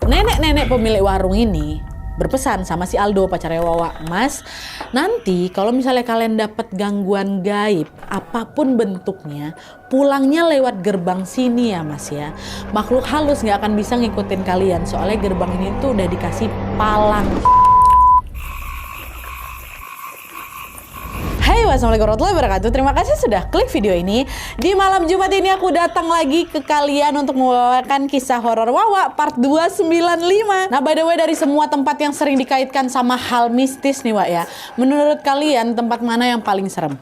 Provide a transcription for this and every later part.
Nenek-nenek pemilik warung ini berpesan sama si Aldo, pacarnya Wawa, "Mas, nanti kalau misalnya kalian dapat gangguan gaib apapun bentuknya, pulangnya lewat gerbang sini ya Mas ya. Makhluk halus nggak akan bisa ngikutin kalian, soalnya gerbang ini tuh udah dikasih palang." Hai, wassalamualaikum warahmatullahi wabarakatuh. Terima kasih sudah klik video ini. Di malam Jumat ini aku datang lagi ke kalian untuk membawakan kisah horor Wawa part 295. Nah, by the way, dari semua tempat yang sering dikaitkan sama hal mistis nih Wak ya, menurut kalian tempat mana yang paling serem?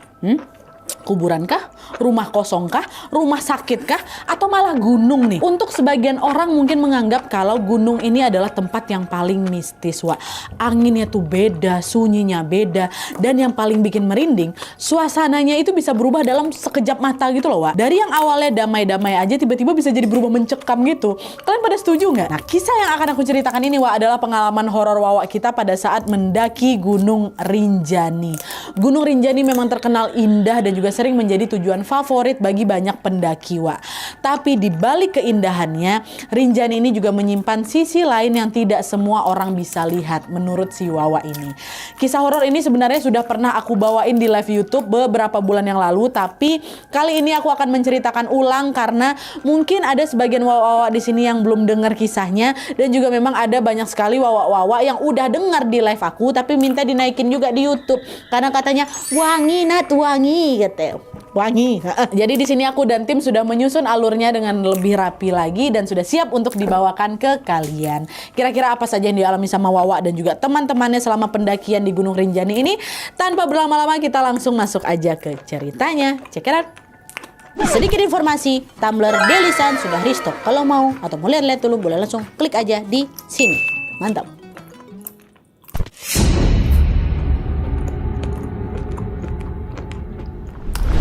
Kuburan kah? Rumah kosong kah? Rumah sakit kah? Atau malah gunung nih? Untuk sebagian orang mungkin menganggap kalau gunung ini adalah tempat yang paling mistis, Wak. Anginnya tuh beda, sunyinya beda, dan yang paling bikin merinding, suasananya itu bisa berubah dalam sekejap mata gitu loh, Wak. Dari yang awalnya damai-damai aja tiba-tiba bisa jadi berubah mencekam gitu. Kalian pada setuju nggak? Nah, kisah yang akan aku ceritakan ini, Wak, adalah pengalaman horor Wawa kita pada saat mendaki Gunung Rinjani. Gunung Rinjani memang terkenal indah dan juga sering menjadi tujuan favorit bagi banyak pendaki, Wak. Tapi di balik keindahannya, Rinjani ini juga menyimpan sisi lain yang tidak semua orang bisa lihat menurut si Wawa ini. Kisah horor ini sebenarnya sudah pernah aku bawain di live YouTube beberapa bulan yang lalu, tapi kali ini aku akan menceritakan ulang karena mungkin ada sebagian Wawa di sini yang belum dengar kisahnya, dan juga memang ada banyak sekali Wawa yang udah dengar di live aku tapi minta dinaikin juga di YouTube karena katanya wangi nat wangi gitu. Wangi. Jadi di sini aku dan tim sudah menyusun alurnya dengan lebih rapi lagi dan sudah siap untuk dibawakan ke kalian. Kira-kira apa saja yang dialami sama Wawa dan juga teman-temannya selama pendakian di Gunung Rinjani ini? Tanpa berlama-lama kita langsung masuk aja ke ceritanya. Check it out. Sedikit informasi, Tumblr Daily Sun sudah restock. Kalau mau atau mau lihat-lihat dulu boleh langsung klik aja di sini. Mantap.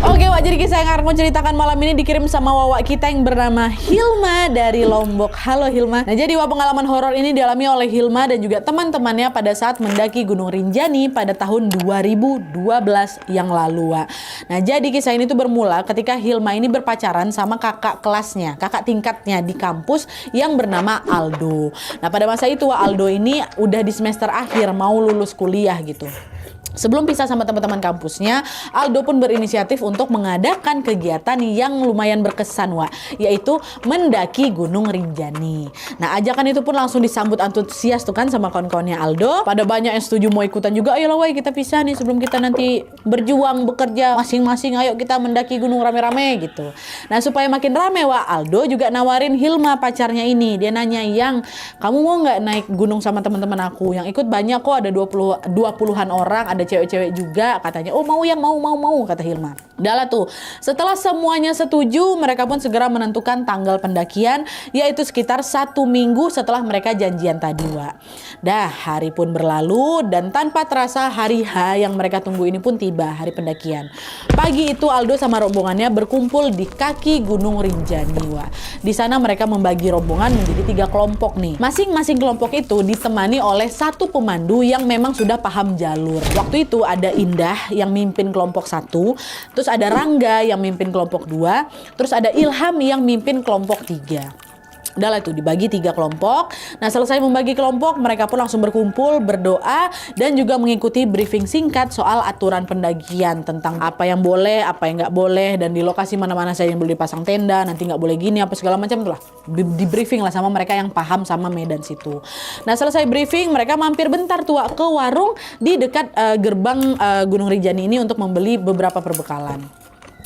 Oke Wak, jadi kisah yang akan aku ceritakan malam ini dikirim sama Wawa kita yang bernama Hilma dari Lombok. Halo Hilma. Nah, jadi Wak, pengalaman horor ini dialami oleh Hilma dan juga teman-temannya pada saat mendaki Gunung Rinjani pada tahun 2012 yang lalu, Wak. Nah, jadi kisah ini tuh bermula ketika Hilma ini berpacaran sama kakak kelasnya, kakak tingkatnya di kampus yang bernama Aldo. Nah, pada masa itu Wak, Aldo ini udah di semester akhir mau lulus kuliah gitu. Sebelum pisah sama teman-teman kampusnya, Aldo pun berinisiatif untuk mengadakan kegiatan yang lumayan berkesan, Wak, yaitu mendaki Gunung Rinjani. Nah, ajakan itu pun langsung disambut antusias tuh kan sama kawan-kawannya Aldo. Pada banyak yang setuju mau ikutan juga. Ayolah Wak, kita pisah nih sebelum kita nanti berjuang bekerja masing-masing. Ayo kita mendaki gunung rame-rame gitu. Nah, supaya makin rame, Wak, Aldo juga nawarin Hilma pacarnya ini. Dia nanya, "Yang, kamu mau nggak naik gunung sama teman-teman aku? Yang ikut banyak kok, ada 20-an orang, ada cewek-cewek juga," katanya. "Oh mau yang mau," kata Hilma. Udahlah tuh, setelah semuanya setuju, mereka pun segera menentukan tanggal pendakian, yaitu sekitar 1 minggu setelah mereka janjian tadi, Wak. Dah, hari pun berlalu dan tanpa terasa hari H yang mereka tunggu ini pun tiba, hari pendakian. Pagi itu Aldo sama rombongannya berkumpul di kaki Gunung Rinjani, Wak. Di sana mereka membagi rombongan menjadi 3 kelompok nih. Masing-masing kelompok itu ditemani oleh satu pemandu yang memang sudah paham jalur. Waktu itu ada Indah yang mimpin kelompok 1, terus ada Rangga yang mimpin kelompok 2, terus ada Ilham yang mimpin kelompok 3. Udahlah itu dibagi 3 kelompok. Nah, selesai membagi kelompok, mereka pun langsung berkumpul, berdoa, dan juga mengikuti briefing singkat soal aturan pendakian tentang apa yang boleh, apa yang nggak boleh, dan di lokasi mana-mana saja yang boleh dipasang tenda, nanti nggak boleh gini, apa segala macam tuh lah. Di briefing lah sama mereka yang paham sama medan situ. Nah, selesai briefing, mereka mampir bentar tuh ke warung di dekat gerbang Gunung Rinjani ini untuk membeli beberapa perbekalan.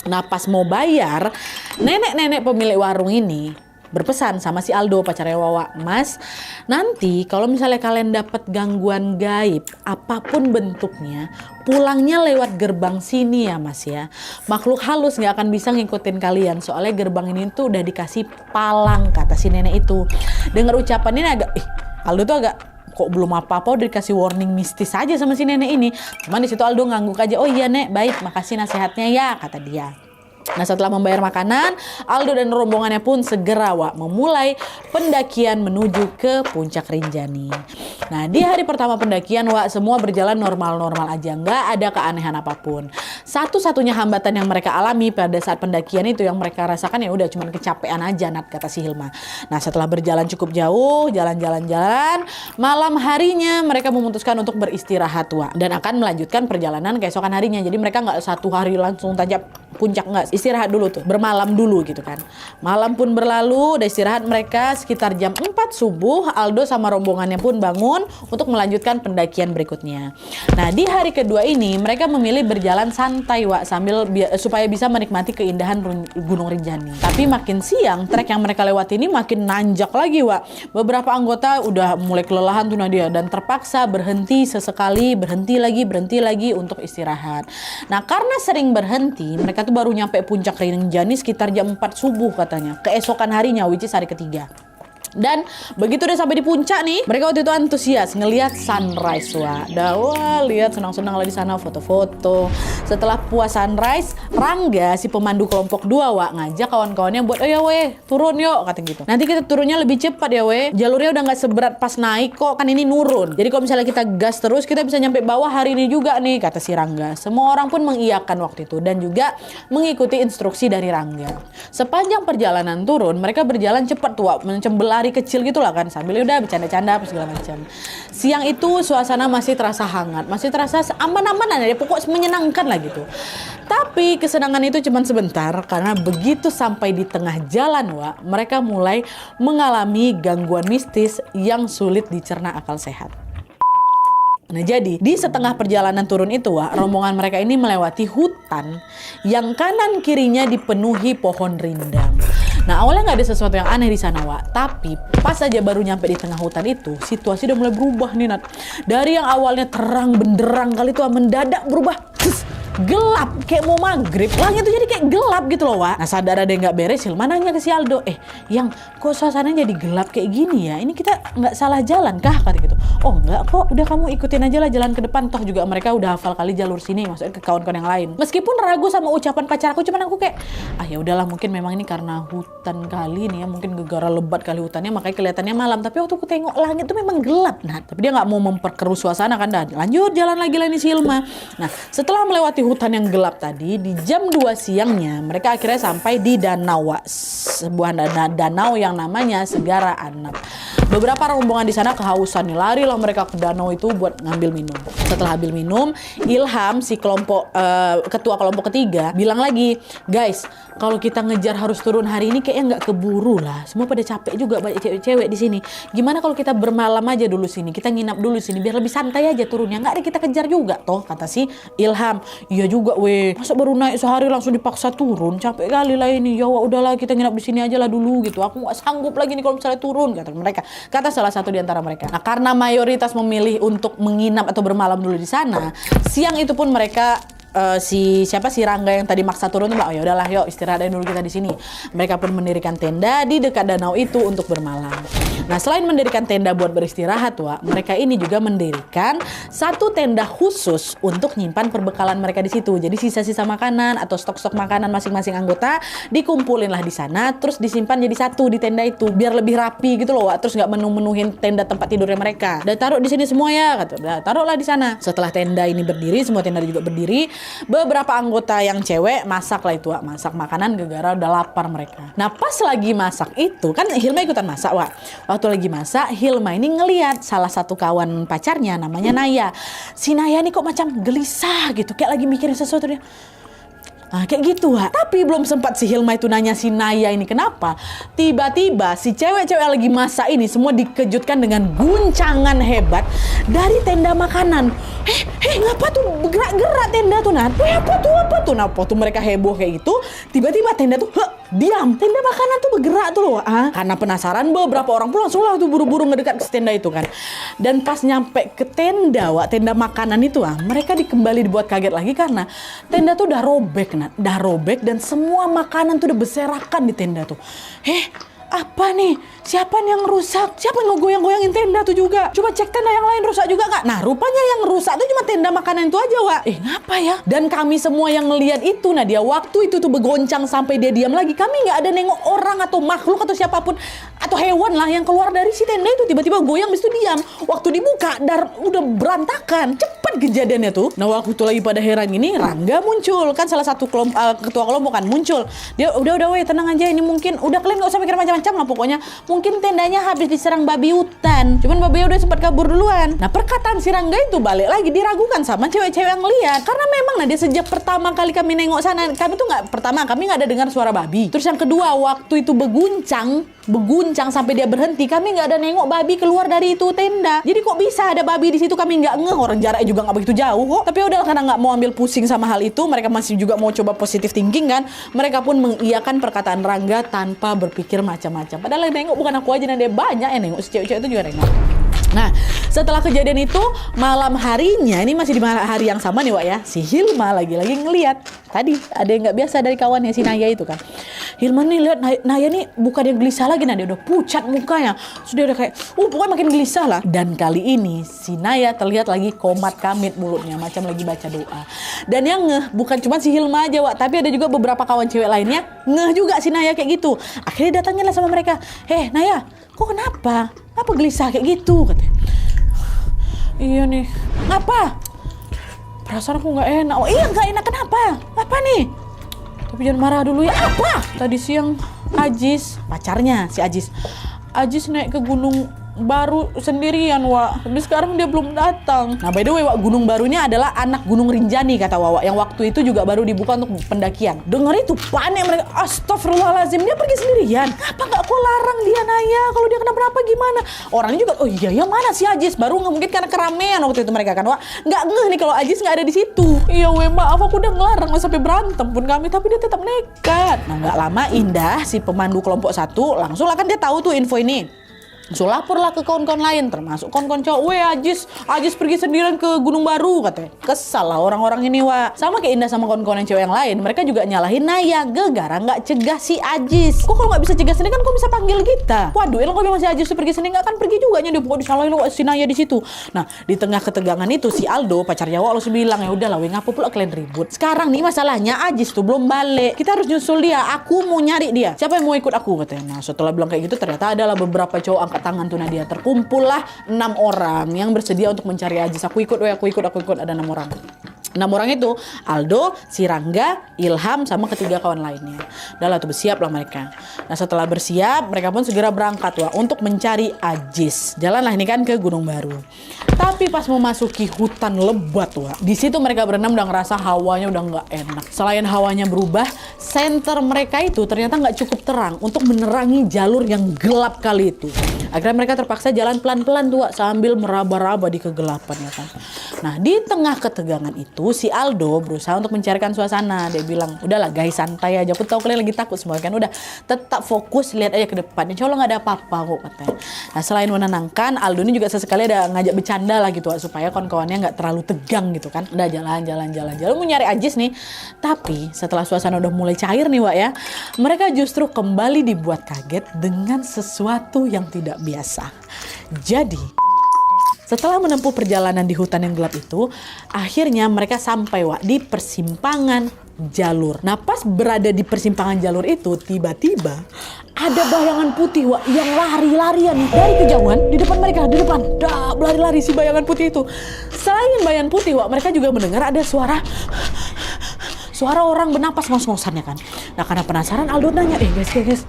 Nah, pas mau bayar, nenek-nenek pemilik warung ini berpesan sama si Aldo, pacarnya Wawa, "Mas, nanti kalau misalnya kalian dapat gangguan gaib apapun bentuknya, pulangnya lewat gerbang sini ya Mas ya. Makhluk halus nggak akan bisa ngikutin kalian, soalnya gerbang ini tuh udah dikasih palang," kata si nenek itu. Dengar ucapan ini agak Aldo tuh agak, kok belum apa-apa udah dikasih warning mistis aja sama si nenek ini. Cuman di situ Aldo ngangguk aja, "Oh iya Nek, baik, makasih nasihatnya ya," kata dia. Nah, setelah membayar makanan, Aldo dan rombongannya pun segera, Wak, memulai pendakian menuju ke puncak Rinjani. Nah, di hari pertama pendakian, Wak, semua berjalan normal-normal aja, nggak ada keanehan apapun. Satu-satunya hambatan yang mereka alami pada saat pendakian itu yang mereka rasakan ya udah cuman kecapean aja, Nat, kata si Hilma. Nah, setelah berjalan cukup jauh, jalan-jalan, malam harinya mereka memutuskan untuk beristirahat, Wak, dan akan melanjutkan perjalanan keesokan harinya. Jadi mereka nggak satu hari langsung tajam puncak, nggak, istirahat dulu tuh, bermalam dulu gitu kan. Malam pun berlalu, udah istirahat mereka sekitar jam 4 subuh, Aldo sama rombongannya pun bangun untuk melanjutkan pendakian berikutnya. Nah, di hari kedua ini mereka memilih berjalan santai, Wak, sambil supaya bisa menikmati keindahan Gunung Rinjani. Tapi makin siang, trek yang mereka lewati ini makin nanjak lagi, Wak. Beberapa anggota udah mulai kelelahan tuh Nadia dan terpaksa berhenti sesekali, berhenti lagi untuk istirahat. Nah, karena sering berhenti, mereka tuh baru nyampe puncak Rinjani sekitar jam 4 subuh katanya, keesokan harinya, which is hari ketiga. Dan begitu udah sampai di puncak nih, mereka waktu itu antusias ngelihat sunrise, Wak. Wah, lihat senang-senang lah di sana, foto-foto. Setelah puas sunrise, Rangga si pemandu kelompok 2, Wak, ngajak kawan-kawannya buat, "Oh ya weh, turun yuk," kata gitu. "Nanti kita turunnya lebih cepat ya weh. Jalurnya udah nggak seberat pas naik kok, kan ini nurun. Jadi kalau misalnya kita gas terus, kita bisa nyampe bawah hari ini juga nih," kata si Rangga. Semua orang pun mengiyakan waktu itu dan juga mengikuti instruksi dari Rangga. Sepanjang perjalanan turun, mereka berjalan cepat tuh, Wak, macam lari kecil gitu lah kan, sambil udah bercanda-canda apa segala macam. Siang itu suasana masih terasa hangat, masih terasa aman-amanan ya, pokoknya menyenangkan lah gitu. Tapi kesenangan itu cuma sebentar, karena begitu sampai di tengah jalan, Wak, mereka mulai mengalami gangguan mistis yang sulit dicerna akal sehat. Nah, jadi di setengah perjalanan turun itu, Wak, rombongan mereka ini melewati hutan yang kanan kirinya dipenuhi pohon rindang. Nah, awalnya nggak ada sesuatu yang aneh di sana, Wak. Tapi pas aja baru nyampe di tengah hutan itu, situasi udah mulai berubah nih, Nat. Dari yang awalnya terang benderang kali itu mendadak berubah gelap kayak mau maghrib. Langit itu jadi kayak gelap gitu loh, Wak. Nah, sadar ada yang nggak beres, Hilma nanya ke si Aldo, yang kok suasananya jadi gelap kayak gini ya? Ini kita nggak salah jalan kah? Kata gitu. "Oh enggak kok, udah kamu ikutin aja lah jalan ke depan. Toh juga mereka udah hafal kali jalur sini," maksudnya ke kawan-kawan yang lain. Meskipun ragu sama ucapan pacar aku, cuman aku kayak, ya udahlah, mungkin memang ini karena hutan kali nih ya, mungkin gegara lebat kali hutannya makanya kelihatannya malam. Tapi waktu aku tengok langit itu memang gelap. Nah, tapi dia nggak mau memperkeruh suasana kan, dan lanjut jalan lagi lah nih si Hilma. Nah, setelah melewati hutan yang gelap tadi, di jam 2 siangnya mereka akhirnya sampai di danau, Wak. Sebuah danau yang namanya Segara Anak. Beberapa rombongan di sana kehausan nih, larilah mereka ke danau itu buat ngambil minum. Setelah ambil minum, Ilham si ketua kelompok ketiga bilang lagi, "Guys, kalau kita ngejar harus turun hari ini kayaknya nggak keburu lah. Semua pada capek juga, banyak cewek-cewek di sini. Gimana kalau kita bermalam aja dulu sini, kita nginap dulu sini biar lebih santai aja turunnya. Nggak ada kita kejar juga toh," kata si Ilham. "Iya juga weh, masa baru naik sehari langsung dipaksa turun, capek kali lah ini. Ya udahlah, kita nginap di sini aja lah dulu gitu. Aku nggak sanggup lagi nih kalau misalnya turun," kata mereka. Kata salah satu di antara mereka. Nah, karena mayoritas memilih untuk menginap atau bermalam dulu di sana, siang itu pun mereka si Rangga yang tadi maksa turun tuh, "Oh ya udahlah, yuk istirahat dulu kita di sini." Mereka pun mendirikan tenda di dekat danau itu untuk bermalam. Nah, selain mendirikan tenda buat beristirahat, Wak, mereka ini juga mendirikan satu tenda khusus untuk nyimpan perbekalan mereka di situ. Jadi sisa-sisa makanan atau stok-stok makanan masing-masing anggota dikumpulin lah di sana, terus disimpan jadi satu di tenda itu biar lebih rapi gitu loh, Wak. Terus nggak menuhin tenda tempat tidurnya mereka. "Udah taruh di sini semua ya," kata. "Udah taruhlah di sana." Setelah tenda ini berdiri, semua tenda juga berdiri, beberapa anggota yang cewek masak lah itu, Wak. Masak makanan gegara udah lapar mereka. Nah, pas lagi masak itu kan Hilma ikutan masak, Wak. Waktu lagi masak, Hilma ini ngeliat salah satu kawan pacarnya namanya Naya. Si Naya ini kok macam gelisah gitu, kayak lagi mikirin sesuatu dia. Nah, kayak gitu, Wak. Tapi belum sempat si Hilma itu nanya si Naya ini kenapa, tiba-tiba si cewek-cewek yang lagi masak ini semua dikejutkan dengan guncangan hebat dari tenda makanan. Ngapa tuh bergerak-gerak tenda tuh, Nat? Apa tuh? Nah, waktu mereka heboh kayak gitu, tiba-tiba tenda tuh diam. Tenda makanan tuh bergerak tuh loh. Karena penasaran, beberapa orang pun langsung lah tuh buru-buru ngedekat ke tenda itu kan. Dan pas nyampe ke tenda, Wak, tenda makanan itu, mereka kembali dibuat kaget lagi karena tenda tuh udah robek, Nat. Udah robek dan semua makanan tuh udah berserakan di tenda tuh. Apa nih? Siapa nih yang rusak? Siapa yang ngegoyang-goyangin tenda tuh juga? Coba cek tenda yang lain rusak juga nggak? Nah, rupanya yang rusak tuh cuma tenda makanan itu aja, Wak. Ngapa ya? Dan kami semua yang ngelihat itu, Nadia, waktu itu tuh bergoncang sampai dia diam lagi. Kami nggak ada nengok orang atau makhluk atau siapapun atau hewan lah yang keluar dari si tenda itu, tiba-tiba goyang, habis itu diam. Waktu dibuka, udah berantakan. Cepat kejadiannya tuh. Nah waktu itu lagi pada heran ini, Rangga muncul. Kan salah satu ketua kelompok kan muncul. Dia udah weh, tenang aja, ini mungkin udah kalian gak usah mikir macam-macam lah pokoknya. Mungkin tendanya habis diserang babi hutan. Cuman babi udah sempat kabur duluan. Nah perkataan si Rangga itu balik lagi diragukan sama cewek-cewek yang lihat. Karena memang dia sejak pertama kali kami nengok sana, kami tuh kami nggak ada dengar suara babi. Terus yang kedua, waktu itu beguncang sampai dia berhenti, kami nggak ada nengok babi keluar dari itu tenda. Jadi kok bisa ada babi di situ, kami nggak ngeh. Orang jaraknya juga nggak begitu jauh kok. Tapi udah, karena nggak mau ambil pusing sama hal itu, mereka masih juga mau coba positive thinking kan. Mereka pun mengiyakan perkataan Rangga tanpa berpikir macam-macam. Padahal yang nengok bukan aku aja, dan dia banyak yang nengok, si cewek-cewek itu juga nengok. Nah, setelah kejadian itu, malam harinya, ini masih di hari yang sama nih Wak ya, si Hilma lagi-lagi ngeliat. Tadi ada yang nggak biasa dari kawannya si Naya itu kan. Hilma nih lihat Naya nih bukan yang gelisah lagi, nah dia udah pucat mukanya. Sudah udah kayak, pokoknya makin gelisah lah. Dan kali ini si Naya terlihat lagi komat kamit mulutnya, macam lagi baca doa. Dan yang ngeh bukan cuma si Hilma aja Wak, tapi ada juga beberapa kawan cewek lainnya ngeh juga si Naya kayak gitu. Akhirnya datangnya lah sama mereka, Naya, kok kenapa? Apa gelisah kayak gitu? Katanya. Iya nih. Ngapa? Perasaan aku nggak enak. Oh iya, nggak enak kenapa? Apa nih? Tapi jangan marah dulu ya. Apa? Tadi siang Ajis, pacarnya si Ajis naik ke Gunung Baru sendirian Wak. Tapi sekarang dia belum datang. Nah by the way Wak, Gunung Baru ini adalah anak Gunung Rinjani kata Wawa, yang waktu itu juga baru dibuka untuk pendakian. Dengar itu panik mereka. Astagfirullahaladzim, dia pergi sendirian. Apa gak kau larang dia Naya? Kalau dia kenapa-napa gimana? Orangnya juga, oh iya ya, mana si Ajis? Baru mungkin karena keramaian waktu itu mereka kan Wak. Nggak ngeh nih kalau Ajis nggak ada di situ. Iya weh, maaf aku udah ngelarang sampai berantem pun kami, tapi dia tetap nekat. Nah nggak lama Indah, si pemandu kelompok 1, langsung lah kan dia tahu tuh info ini. So lapor lah ke kawan-kawan lain, termasuk kawan-kawan cowok. Weh Ajis pergi sendirian ke Gunung Baru katanya. Kesal lah orang-orang ini Wak. Sama kayak Indah sama kawan-kawan yang cewek yang lain, mereka juga nyalahin Naya gara-gara nggak cegah si Ajis. Kok kalau nggak bisa cegah sendiri kan kok bisa panggil kita? Waduh, kalau memang si Ajis pergi sendiri nggak akan pergi juga nya, dia pokoknya disalahin lo si Naya di situ. Nah di tengah ketegangan itu si Aldo pacarnya Wak langsung bilang, ya udahlah weh, ngapa pula kalian ribut? Sekarang nih masalahnya Ajis tuh belum balik. Kita harus nyusul dia. Aku mau nyari dia. Siapa yang mau ikut aku katanya. Nah setelah bilang kayak gitu, ternyata adalah beberapa cowok angkat tangan tuh Nadia. Terkumpul lah 6 orang yang bersedia untuk mencari Ajis. Aku ikut, ada 6 orang. 6 orang itu Aldo, si Rangga, Ilham, sama ketiga kawan lainnya. Udah lah tuh bersiap lah mereka. Nah setelah bersiap, mereka pun segera berangkat Wak untuk mencari Ajis. Jalanlah ini kan ke Gunung Baru. Tapi pas memasuki hutan lebat Wak, di situ mereka berenam udah ngerasa hawanya udah nggak enak. Selain hawanya berubah, senter mereka itu ternyata nggak cukup terang untuk menerangi jalur yang gelap kali itu. Akhirnya mereka terpaksa jalan pelan-pelan tuh Wak, sambil meraba-raba di kegelapan ya kan. Nah di tengah ketegangan itu si Aldo berusaha untuk mencarikan suasana. Dia bilang, udahlah guys, santai aja. Aku tahu kalian lagi takut semua kan. Udah, tetap fokus, lihat aja ke depan. Insya Allah nggak ada apa-apa kok katanya. Nah selain menenangkan, Aldo ini juga sesekali ada ngajak bercanda lah gitu Wak, supaya kawan-kawannya nggak terlalu tegang gitu kan. Udah jalan mau nyari Ajis nih. Tapi setelah suasana udah mulai cair nih Wak ya, mereka justru kembali dibuat kaget dengan sesuatu yang tidak biasa. Jadi setelah menempuh perjalanan di hutan yang gelap itu, akhirnya mereka sampai Wak di persimpangan jalur. Nah pas berada di persimpangan jalur itu, tiba-tiba ada bayangan putih Wak yang lari-larian dari kejauhan di depan mereka, di depan. Lari-lari si bayangan putih itu. Selain bayangan putih Wak, mereka juga mendengar ada suara orang bernapas ngos-ngosan ya kan. Nah karena penasaran, Aldo nanya, guys,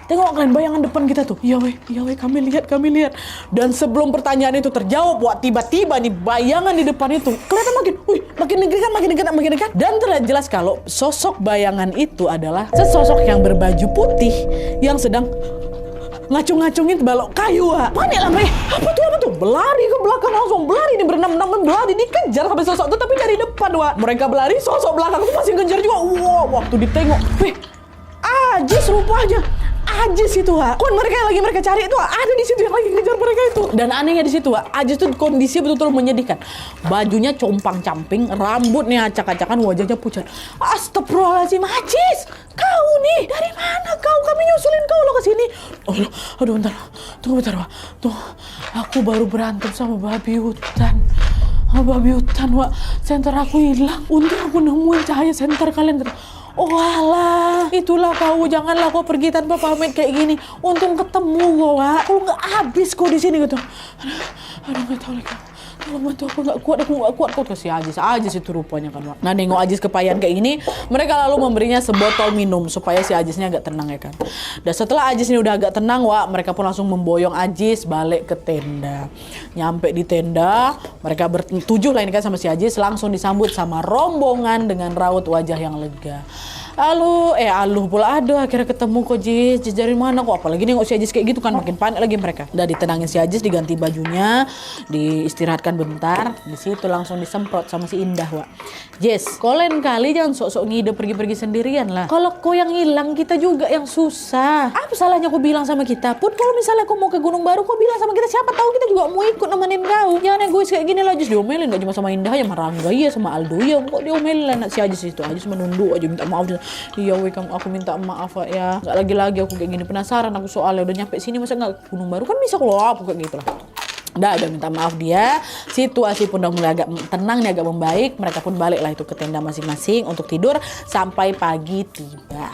tengok kalian bayangan depan kita tuh. Iya weh, kami lihat. Dan sebelum pertanyaan itu terjawab Wak, tiba-tiba nih bayangan di depan itu kelihatan makin dekat. Dan terlihat jelas kalau sosok bayangan itu adalah sesosok yang berbaju putih yang sedang ngacung-ngacungin balok kayu Wak. Panik lah mereka. Apa tuh? Berlari ke belakang, langsung berlari nih, berenam berlari, dikejar sampai sosok itu, tapi dari depan Wak. Mereka berlari, sosok belakang itu masih ngejar juga. Wow, waktu ditengok, Ajis rupanya. Ajis itu Wak. Kon mereka cari itu ada di situ yang lagi ngejar mereka itu. Dan anehnya di situ Wak, Ajis tuh kondisi betul-betul menyedihkan. Bajunya compang-camping, rambutnya acak-acakan, wajahnya pucat. Astagfirullahaladzim, Ajis, kau nih dari mana kau? Kami nyusulin kau lo ke sini. Aduh bentar, tunggu bentar Wak. Tuh, aku baru berantem sama babi hutan. Wak, senter aku hilang. Untung aku nemuin cahaya senter kalian. Oh alah, itulah kau, janganlah kau pergi tanpa pamit kayak gini. Untung ketemu kau, Wak. Kalau nggak habis kau di sini gitu. Aduh nggak tahu lagi. Tolong bantu, aku nggak kuat. Kau kasih Ajis itu rupanya kan, Wak. Nah, nengok Ajis kepayan kayak gini, mereka lalu memberinya sebotol minum supaya si Ajisnya agak tenang ya kan. Dan setelah Ajis ini udah agak tenang, Wak, mereka pun langsung memboyong Ajis balik ke tenda. Nyampe di tenda, mereka bertujuh lah ini kan sama si Ajis, langsung disambut sama rombongan dengan raut wajah yang lega. Aluh pula, aduh akhirnya ketemu kok Jis dari mana kok, apalagi nengok si Ajis kayak gitu kan, makin panik lagi mereka. Udah ditenangin si Ajis, diganti bajunya, diistirahatkan bentar, di situ langsung disemprot sama si Indah, Wak. Jis, kau lain kali jangan sok-sok ngide pergi-pergi sendirian lah. Kalau kau yang hilang, kita juga yang susah. Apa salahnya kau bilang sama kita? Pun kalau misalnya kau mau ke Gunung Baru, kau bilang sama kita, siapa tahu kita juga mau ikut nemenin kau. Jangan egois kayak gini lah, Jis. Diomelin gak cuma sama Indah ya, sama Rangga ya, sama Aldo ya, kok diomelin lah si Ajis itu. Ajis menunduk aja minta maaf. Iya weh, aku minta maaf ya. Gak lagi-lagi aku kayak gini, penasaran aku soalnya udah nyampe sini masa gak Gunung Baru, kan bisa kalau aku kayak gitu lah. Udah minta maaf dia. Situasi pun udah mulai agak tenang nih, agak membaik. Mereka pun balik lah itu ke tenda masing-masing untuk tidur sampai pagi tiba.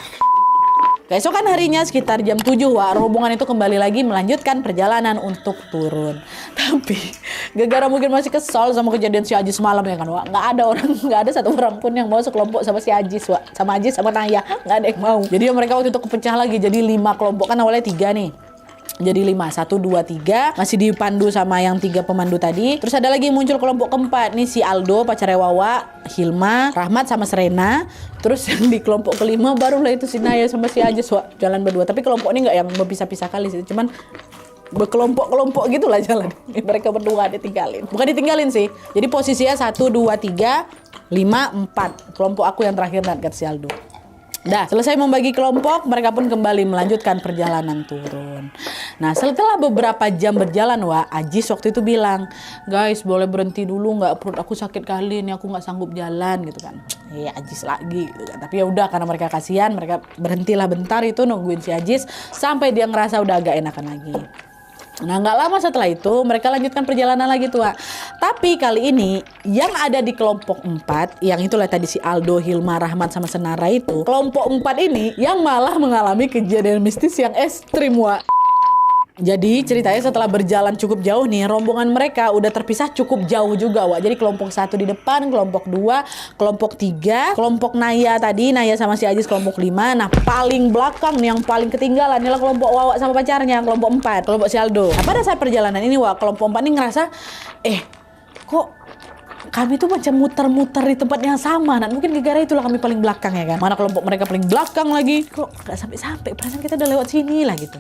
Keesokan harinya sekitar jam 7, Wak, rombongan itu kembali lagi melanjutkan perjalanan untuk turun. Tapi gara-gara mungkin masih kesal sama kejadian si Ajis malam ya kan, Wak, nggak ada satu orang pun yang mau sekelompok sama si Ajis, Wak, sama Ajis sama Naya, nggak ada yang mau. Jadi mereka waktu itu kepecah lagi jadi 5 kelompok, kan awalnya 3 nih. Jadi 5, 1, 2, 3 masih dipandu sama yang 3 pemandu tadi. Terus ada lagi muncul kelompok keempat nih, si Aldo pacarnya Wawa, Hilma, Rahmat sama Serena. Terus yang di kelompok kelima barulah itu si Naya sama si Ajis, Wak, jalan berdua. Tapi kelompok ini nggak yang berpisah-pisah kali sih, cuman berkelompok-kelompok gitulah jalan. Mereka berdua ditinggalin. Bukan ditinggalin sih. Jadi posisinya 1, 2, 3, 5, 4. Kelompok aku yang terakhir, kata si Aldo. Dah, selesai membagi kelompok, mereka pun kembali melanjutkan perjalanan turun. Nah, setelah beberapa jam berjalan, Wak, Ajis waktu itu bilang, guys, boleh berhenti dulu nggak? Perut aku sakit kali nih, aku nggak sanggup jalan gitu kan. Iya, Ajis lagi gitu kan. Tapi ya udah, karena mereka kasihan, mereka berhentilah bentar itu nungguin si Ajis sampai dia ngerasa udah agak enakan lagi. Nah, nggak lama setelah itu mereka lanjutkan perjalanan lagi tuh, Wak. Tapi kali ini yang ada di kelompok 4, yang itulah tadi si Aldo, Hilma, Rahmat sama Senara itu, kelompok 4 ini yang malah mengalami kejadian mistis yang ekstrim, Wak. Jadi ceritanya setelah berjalan cukup jauh nih, rombongan mereka udah terpisah cukup jauh juga, Wak. Jadi kelompok 1 di depan, kelompok 2, kelompok 3, kelompok Naya tadi, Naya sama si Ajis kelompok 5. Nah, paling belakang nih, yang paling ketinggalan adalah kelompok Wawa sama pacarnya, kelompok 4, kelompok si Aldo. Nah, pada saat perjalanan ini, Wak, kelompok 4 ini ngerasa, kok kami tuh macam muter-muter di tempat yang sama. Nah, mungkin gara-gara itulah kami paling belakang ya kan. Mana kelompok mereka paling belakang lagi. Kok gak sampai-sampai, perasaan kita udah lewat sini lah gitu.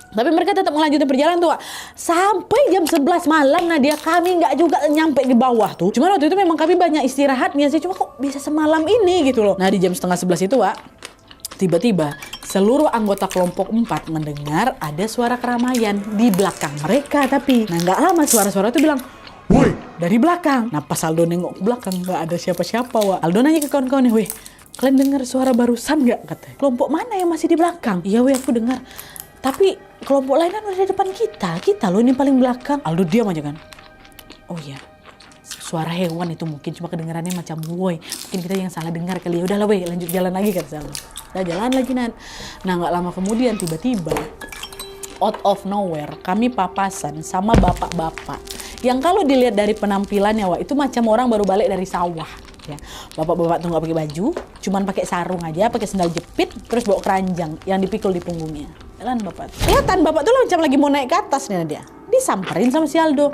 Tapi mereka tetap melanjutkan perjalanan tuh, Wak. Sampai jam 11 malam, Nadia, kami nggak juga nyampe di bawah tuh. Cuma waktu itu memang kami banyak istirahatnya sih. Cuma kok bisa semalam ini gitu loh. Nah, di jam setengah 11 itu, Wak, tiba-tiba seluruh anggota kelompok 4 mendengar ada suara keramaian di belakang mereka. Tapi, nah nggak lama suara-suara itu bilang, woi, dari belakang. Nah, pas Aldo nengok ke belakang, nggak ada siapa-siapa, Wak. Aldo nanya ke kawan-kawannya, weh, kalian dengar suara barusan nggak? Katanya. Kelompok mana yang masih di belakang? Iya, weh, aku dengar. Tapi kelompok lain kan udah di depan kita loh ini paling belakang. Aldo diam aja kan. Oh iya, suara hewan itu mungkin cuma kedengarannya macam woi. Mungkin kita yang salah dengar kali ya. Udahlah weh, lanjut jalan lagi kan Salma. Udah jalan lagi Nan. Nah, nggak lama kemudian tiba-tiba out of nowhere kami papasan sama bapak-bapak yang kalau dilihat dari penampilannya, Wak, itu macam orang baru balik dari sawah. Ya. Bapak-bapak tuh nggak pakai baju, cuman pakai sarung aja, pakai sendal jepit, terus bawa keranjang yang dipikul di punggungnya. Jalan bapak. Kelihatan bapak tuh macam lagi mau naik ke atas nih dia. Disamperin sama si Aldo.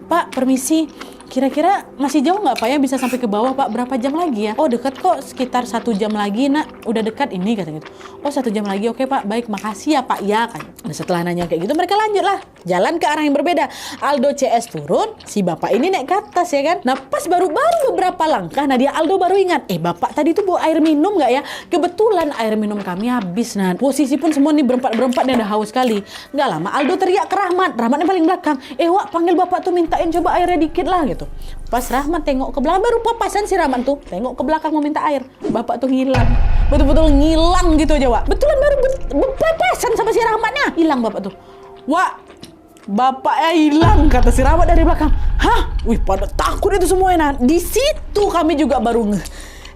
Pak, permisi. Kira-kira masih jauh nggak Pak ya bisa sampai ke bawah Pak? Berapa jam lagi ya? Oh dekat kok, sekitar 1 jam lagi Nak. Udah dekat ini kata gitu. Oh 1 jam lagi, oke Pak. Baik, makasih ya Pak ya kan. Nah, setelah nanya kayak gitu mereka lanjut lah. Jalan ke arah yang berbeda. Aldo CS turun, si bapak ini naik ke atas ya kan. Nah pas baru beberapa langkah, nah dia Aldo baru ingat. Bapak tadi tuh bawa air minum nggak ya? Kebetulan air minum kami habis. Nah posisi pun semua nih berempat nih udah haus sekali. Nggak lama Aldo teriak ke Rahmat. Rahmatnya paling belakang. Wak panggil bapak tuh mintain coba airnya dikit lah gitu. Pas Rahmat tengok ke belakang, baru papasan si Rahmat tuh tengok ke belakang mau minta air, bapak tuh ngilang, betul-betul ngilang gitu aja Wak. Betulan baru papasan sama si Rahmatnya, hilang bapak tuh. Wak, bapaknya hilang kata si Rahmat dari belakang. Hah? Wih pada takut itu semuanya. Nah di situ kami juga baru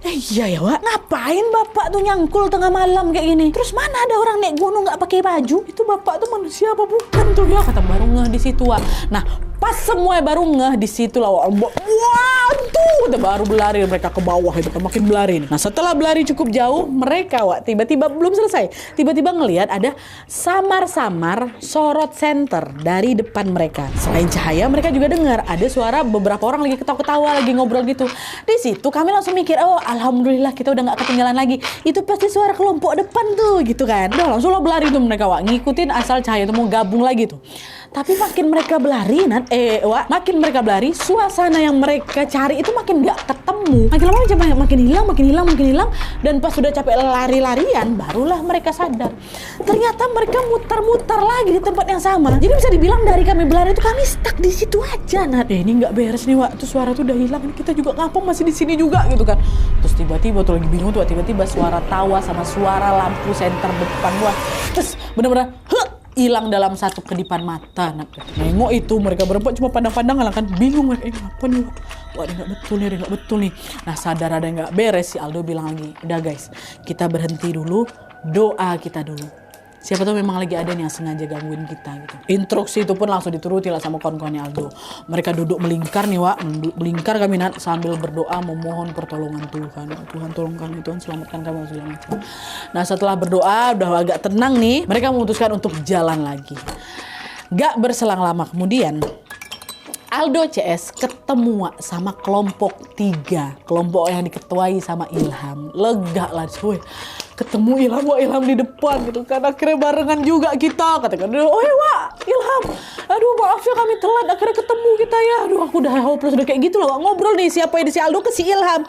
Iya ya Wak, ngapain bapak tuh nyangkul tengah malam kayak gini? Terus mana ada orang naik gunung nggak pakai baju? Itu bapak tuh manusia apa bukan tuh ya? Kata baru ngeh di situ Wak. Nah pas semua baru ngeh di situ lah Wak. Wah tuh udah baru berlari mereka ke bawah itu kan, makin berlari. Nah setelah berlari cukup jauh mereka Wak tiba-tiba belum selesai. Tiba-tiba ngelihat ada samar-samar sorot senter dari depan mereka. Selain cahaya mereka juga dengar ada suara beberapa orang lagi ketawa-ketawa lagi ngobrol gitu. Di situ kami langsung mikir, oh alhamdulillah kita udah nggak ketinggalan lagi. Itu pasti suara kelompok depan tuh gitu kan. Udah langsung lo berlari tuh mereka Wak, ngikutin asal cahaya tuh mau gabung lagi tuh. Tapi makin mereka berlari, Wak, makin mereka berlari, suasana yang mereka cari itu makin nggak ketemu. Makin lama makin hilang. Dan pas sudah capek lari-larian, barulah mereka sadar. Ternyata mereka muter-muter lagi di tempat yang sama. Jadi bisa dibilang dari kami berlari itu kami stuck di situ aja, Nat. Ini nggak beres nih, Wak. Tuh suara tuh udah hilang. Kita juga ngapa masih di sini juga gitu kan. Terus tiba-tiba tuh lagi bingung tuh, tiba-tiba suara tawa sama suara lampu senter depan gua. Terus bener-bener hilang dalam satu kedipan mata. Nengok itu mereka berempat cuma pandang-pandangan lah kan, bingung kan, apa nih Wak? Wah ada nggak betul nih. Nah sadar ada nggak beres, si Aldo bilang lagi, udah guys kita berhenti dulu, doa kita dulu. Siapa tahu memang lagi ada nih yang sengaja gangguin kita gitu. Instruksi itu pun langsung dituruti lah sama kawan-kawannya Aldo. Mereka duduk melingkar nih Wak, melingkar kami Nat, sambil berdoa memohon pertolongan Tuhan. Tuhan tolong kami, Tuhan selamatkan kami segala macam. Nah setelah berdoa udah agak tenang nih, mereka memutuskan untuk jalan lagi. Gak berselang lama kemudian Aldo CS ketemu Wak sama kelompok 3, kelompok yang diketuai sama Ilham. Lega lah, ketemu Ilham di depan gitu kan, akhirnya barengan juga kita, katakan, oh ya Wak, Ilham, aduh maaf ya kami telat, akhirnya ketemu kita ya, aduh aku udah hopeless, udah kayak gitu lah Wak, ngobrol nih siapa ini si Aldo ke si Ilham.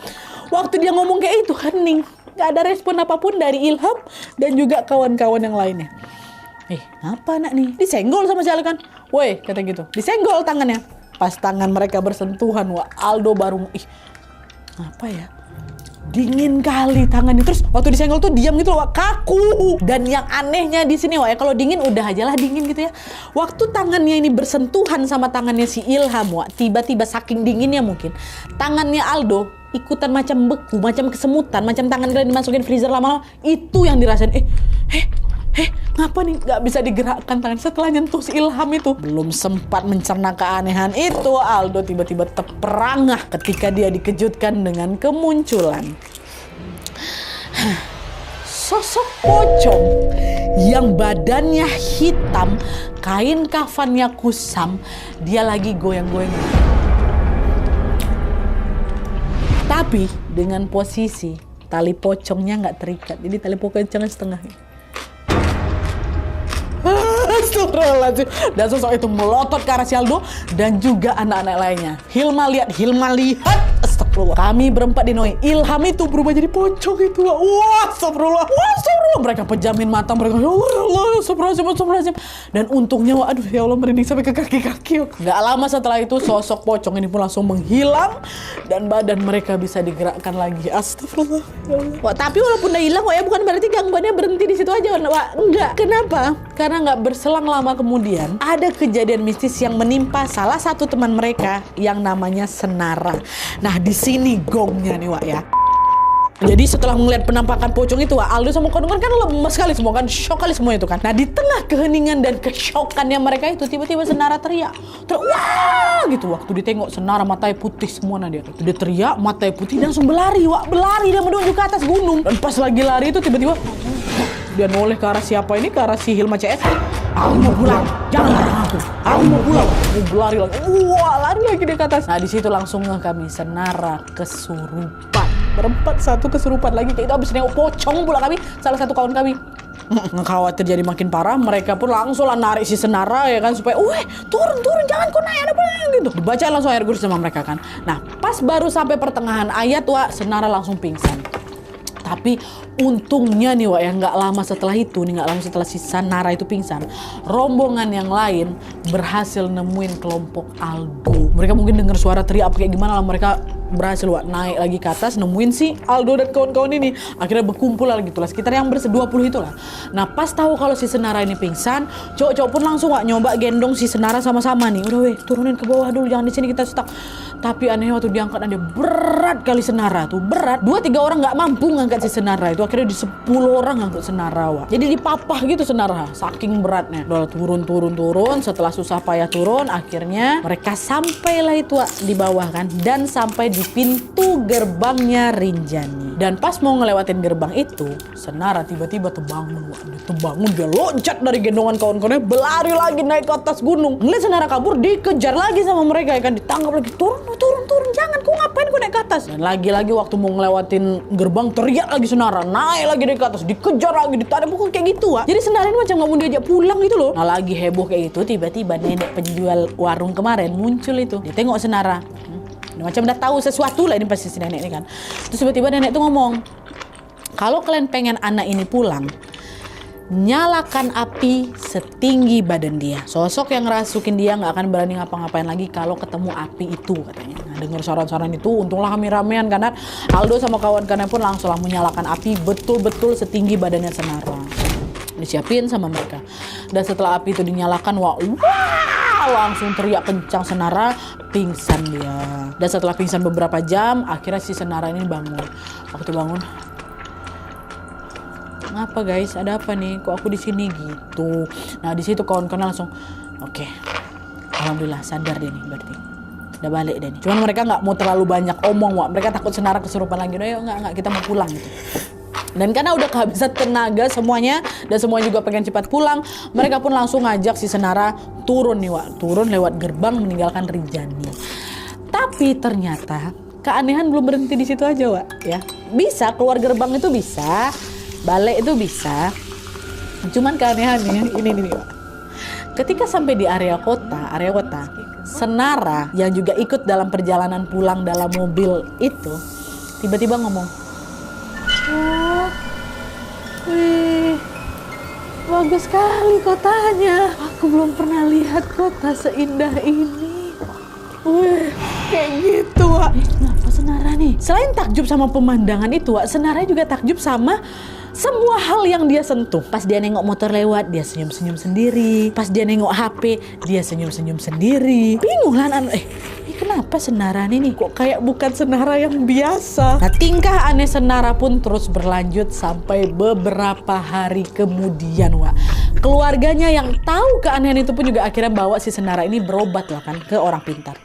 Waktu dia ngomong kayak itu hening, gak ada respon apapun dari Ilham dan juga kawan-kawan yang lainnya. Apa anak nih? Disenggol sama si Aldo kan, woi kata gitu, disenggol tangannya. Pas tangan mereka bersentuhan Wak, Aldo baru, apa ya? Dingin kali tangannya. Terus waktu disenggol tuh diam gitu loh Wak, kaku. Dan yang anehnya di sini Wak ya, kalau dingin udah aja lah dingin gitu ya. Waktu tangannya ini bersentuhan sama tangannya si Ilham Wak, tiba-tiba saking dinginnya mungkin tangannya Aldo ikutan macam beku, macam kesemutan, macam tangan kalian dimasukin freezer lama-lama. Itu yang dirasain. Ngapa nih gak bisa digerakkan tangan setelah nyentuh si Ilham itu? Belum sempat mencerna keanehan itu, Aldo tiba-tiba terperangah ketika dia dikejutkan dengan kemunculan sosok pocong yang badannya hitam, kain kafannya kusam, dia lagi goyang-goyang. Tapi dengan posisi tali pocongnya nggak terikat, jadi tali pocongnya setengah. Astagfirullahaladzim. Dan sosok itu melotot ke arah si Aldo dan juga anak-anak lainnya. Hilma lihat. Astagfirullah. Kami berempat di Noi. Ilham itu berubah jadi pocong itu. Wah, astagfirullah. Mereka pejamin mata mereka. Ya Allah, astagfirullahaladzim. Dan untungnya, aduh ya Allah, merinding sampai ke kaki-kaki. Gak lama setelah itu sosok pocong ini pun langsung menghilang dan badan mereka bisa digerakkan lagi. Astagfirullah. Ya Allah. Wah, tapi walaupun udah hilang, ya bukan berarti gangguannya berhenti di situ aja. Wah, enggak. Kenapa? Karena nggak berselang lama kemudian ada kejadian mistis yang menimpa salah satu teman mereka yang namanya Senara. Nah di sini gongnya nih Wak ya. Jadi setelah melihat penampakan pocong itu Wak, Aldo sama kawan-kawan kan lemas sekali semua kan, shock kali semua itu kan. Nah di tengah keheningan dan kesyokannya mereka itu tiba-tiba Senara teriak, wah gitu. Waktu ditengok Senara matanya putih semua, nah dia teriak matanya putih dan langsung berlari Wak, dia menuju ke atas gunung. Dan pas lagi lari itu tiba-tiba dia noleh ke arah siapa ini, ke arah si Hilma CS. Aku mau pulang, jangan larang aku mau pulang. Lari lagi, lari lagi dia ke atas. Nah di situ langsung kami Senara kesurupan, berempat satu kesurupan lagi kayak itu. Abis nengok pocong pula kami, salah satu kawan kami khawatir jadi makin parah, mereka pun langsung lah narik si Senara ya kan, supaya turun jangan kau naik, ada apa gitu. Dibaca langsung ayat kursi sama mereka kan. Nah pas baru sampai pertengahan ayat Wak, Senara langsung pingsan. Tapi untungnya nih Wak ya, nggak lama setelah si Senara itu pingsan, rombongan yang lain berhasil nemuin kelompok Aldo. Mereka mungkin dengar suara teriak apa kayak gimana lah, mereka berhasil Wak naik lagi ke atas, nemuin si Aldo dan kawan-kawan ini. Akhirnya berkumpul lagi tuh lah, sekitar yang ber-20 itulah. Nah pas tahu kalau si Senara ini pingsan, cowok-cowok pun langsung Wak nyoba gendong si Senara sama-sama nih. Udah weh, turunin ke bawah dulu, jangan di sini kita stuck. Tapi anehnya waktu diangkat dia berat kali Senara tuh, berat. 2-3 orang nggak mampu ngangkat si Senara itu, akhirnya di 10 orang ngangkat Senara Wak. Jadi dipapah gitu Senara, saking beratnya. Udah turun. Setelah susah payah turun, akhirnya mereka sampailah itu Wak di bawah kan, dan sampai di pintu gerbangnya Rinjani. Dan pas mau ngelewatin gerbang itu, Senara tiba-tiba terbangun Wak. Dia terbangun, dia loncat dari gendongan kawan-kawannya, berlari lagi naik ke atas gunung. Ngeliat Senara kabur, dikejar lagi sama mereka ya kan, ditangkap lagi. Turun, jangan, kau ngapain kau naik ke atas? Dan lagi-lagi waktu mau ngelewatin gerbang, teriak lagi Senara, naik lagi dari ke atas, dikejar lagi, ditarik pukul kayak gitu Wak. Jadi Senara ini macam nggak mau diajak pulang gitu loh. Nah lagi heboh kayak gitu, tiba-tiba nenek penjual warung kemarin muncul itu. Dia tengok Senara, macam udah tahu sesuatu lah ini pasti si nenek ini kan. Terus tiba-tiba nenek tuh ngomong, kalau kalian pengen anak ini pulang, nyalakan api setinggi badan dia. Sosok yang ngerasukin dia nggak akan berani ngapa-ngapain lagi kalau ketemu api itu katanya. Nah, dengar saran-saran itu, untunglah kami ramean karena Aldo sama kawan-kawannya pun langsung menyalakan api betul-betul setinggi badannya Senara. Disiapin sama mereka. Dan setelah api itu dinyalakan, wah, langsung teriak kencang Senara, pingsan dia. Dan setelah pingsan beberapa jam, akhirnya si Senara ini bangun. Waktu bangun, ngapa guys? Ada apa nih? Kok aku di sini gitu? Nah di situ kawan-kawan langsung, oke, alhamdulillah sadar deh nih berarti. Udah balik deh nih. Cuman mereka nggak mau terlalu banyak omong Wak. Mereka takut Senara kesurupan lagi. Yuk nggak kita mau pulang gitu. Dan karena udah kehabisan tenaga semuanya dan semuanya juga pengen cepat pulang, mereka pun langsung ngajak si Senara turun nih Wak. Turun lewat gerbang meninggalkan Rinjani. Tapi ternyata keanehan belum berhenti di situ aja Wak. Ya bisa keluar gerbang itu bisa. Balik itu bisa, cuman keanehannya ini nih Pak. Ketika sampai di area kota, Senara yang juga ikut dalam perjalanan pulang dalam mobil itu, tiba-tiba ngomong, wah, wih, bagus sekali kotanya. Aku belum pernah lihat kota seindah ini. Wih, kayak gitu Wak. Kenapa Senara nih? Selain takjub sama pemandangan itu Wak, Senara juga takjub sama semua hal yang dia sentuh. Pas dia nengok motor lewat, dia senyum-senyum sendiri. Pas dia nengok HP, dia senyum-senyum sendiri. Bingung lah ini kenapa Senara nih kok kayak bukan Senara yang biasa. Nah tingkah aneh Senara pun terus berlanjut sampai beberapa hari kemudian Wak. Keluarganya yang tahu keanehan itu pun juga akhirnya bawa si Senara ini berobat lah kan ke orang pintar.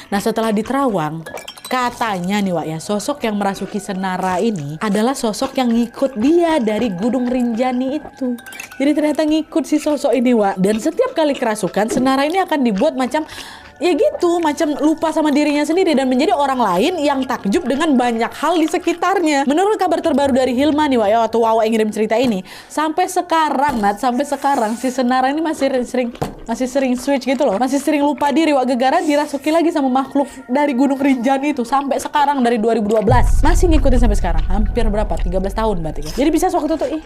Nah setelah di Terawang, katanya nih Wak ya, sosok yang merasuki Senara ini adalah sosok yang ngikut dia dari Gunung Rinjani itu. Jadi ternyata ngikut si sosok ini Wak. Dan setiap kali kerasukan, Senara ini akan dibuat macam ya gitu, macam lupa sama dirinya sendiri dan menjadi orang lain yang takjub dengan banyak hal di sekitarnya. Menurut kabar terbaru dari Hilma nih Wak ya, waktu Wawa yang ngirim cerita ini, sampai sekarang si Senara ini masih sering switch gitu loh, masih sering lupa diri Wak, gegara dirasuki lagi sama makhluk dari Gunung Rinjani itu sampai sekarang dari 2012 masih ngikutin sampai sekarang. Hampir berapa? 13 tahun berarti kan. Jadi bisa sewaktu itu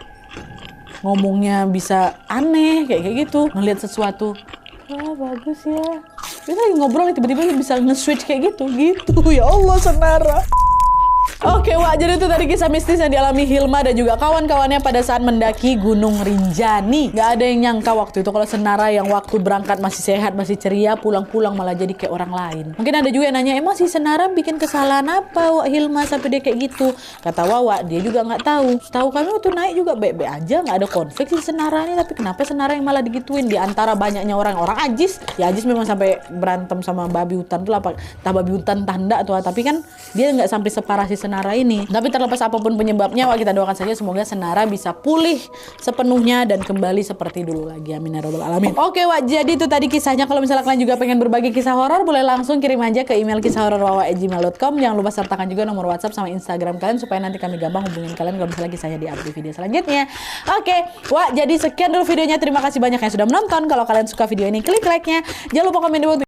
ngomongnya bisa aneh kayak gitu, ngelihat sesuatu, wah bagus ya. Bisa lagi ngobrol tiba-tiba bisa nge-switch kayak gitu. Ya Allah Senara. Oke Wak, jadi itu tadi kisah mistis yang dialami Hilma dan juga kawan-kawannya pada saat mendaki Gunung Rinjani. Gak ada yang nyangka waktu itu kalau Senara yang waktu berangkat masih sehat, masih ceria, pulang-pulang malah jadi kayak orang lain. Mungkin ada juga yang nanya, emang si Senara bikin kesalahan apa Wak Hilma sampai dia kayak gitu? Kata Wawa, dia juga nggak tahu. Setahu kami waktu naik juga baik-baik aja, nggak ada konflik si Senara ini. Tapi kenapa Senara yang malah digituin? Di antara banyaknya orang Ajis, ya Ajis memang sampai berantem sama babi hutan tuh apa? Entah babi hutan tanda tuh, tapi kan dia nggak sampai separah si Senara ini. Tapi terlepas apapun penyebabnya, Wak, kita doakan saja semoga Senara bisa pulih sepenuhnya dan kembali seperti dulu lagi. Amin ya robbal alamin. Oke Wak, jadi itu tadi kisahnya. Kalau misalnya kalian juga pengen berbagi kisah horor, boleh langsung kirim aja ke email kisahhororwawa@gmail.com. Jangan lupa sertakan juga nomor WhatsApp sama Instagram kalian supaya nanti kami gampang hubungin kalian kalau misalnya kisahnya di update video selanjutnya. Oke Wak, jadi sekian dulu videonya. Terima kasih banyak yang sudah menonton. Kalau kalian suka video ini, klik like-nya. Jangan lupa komen di bawah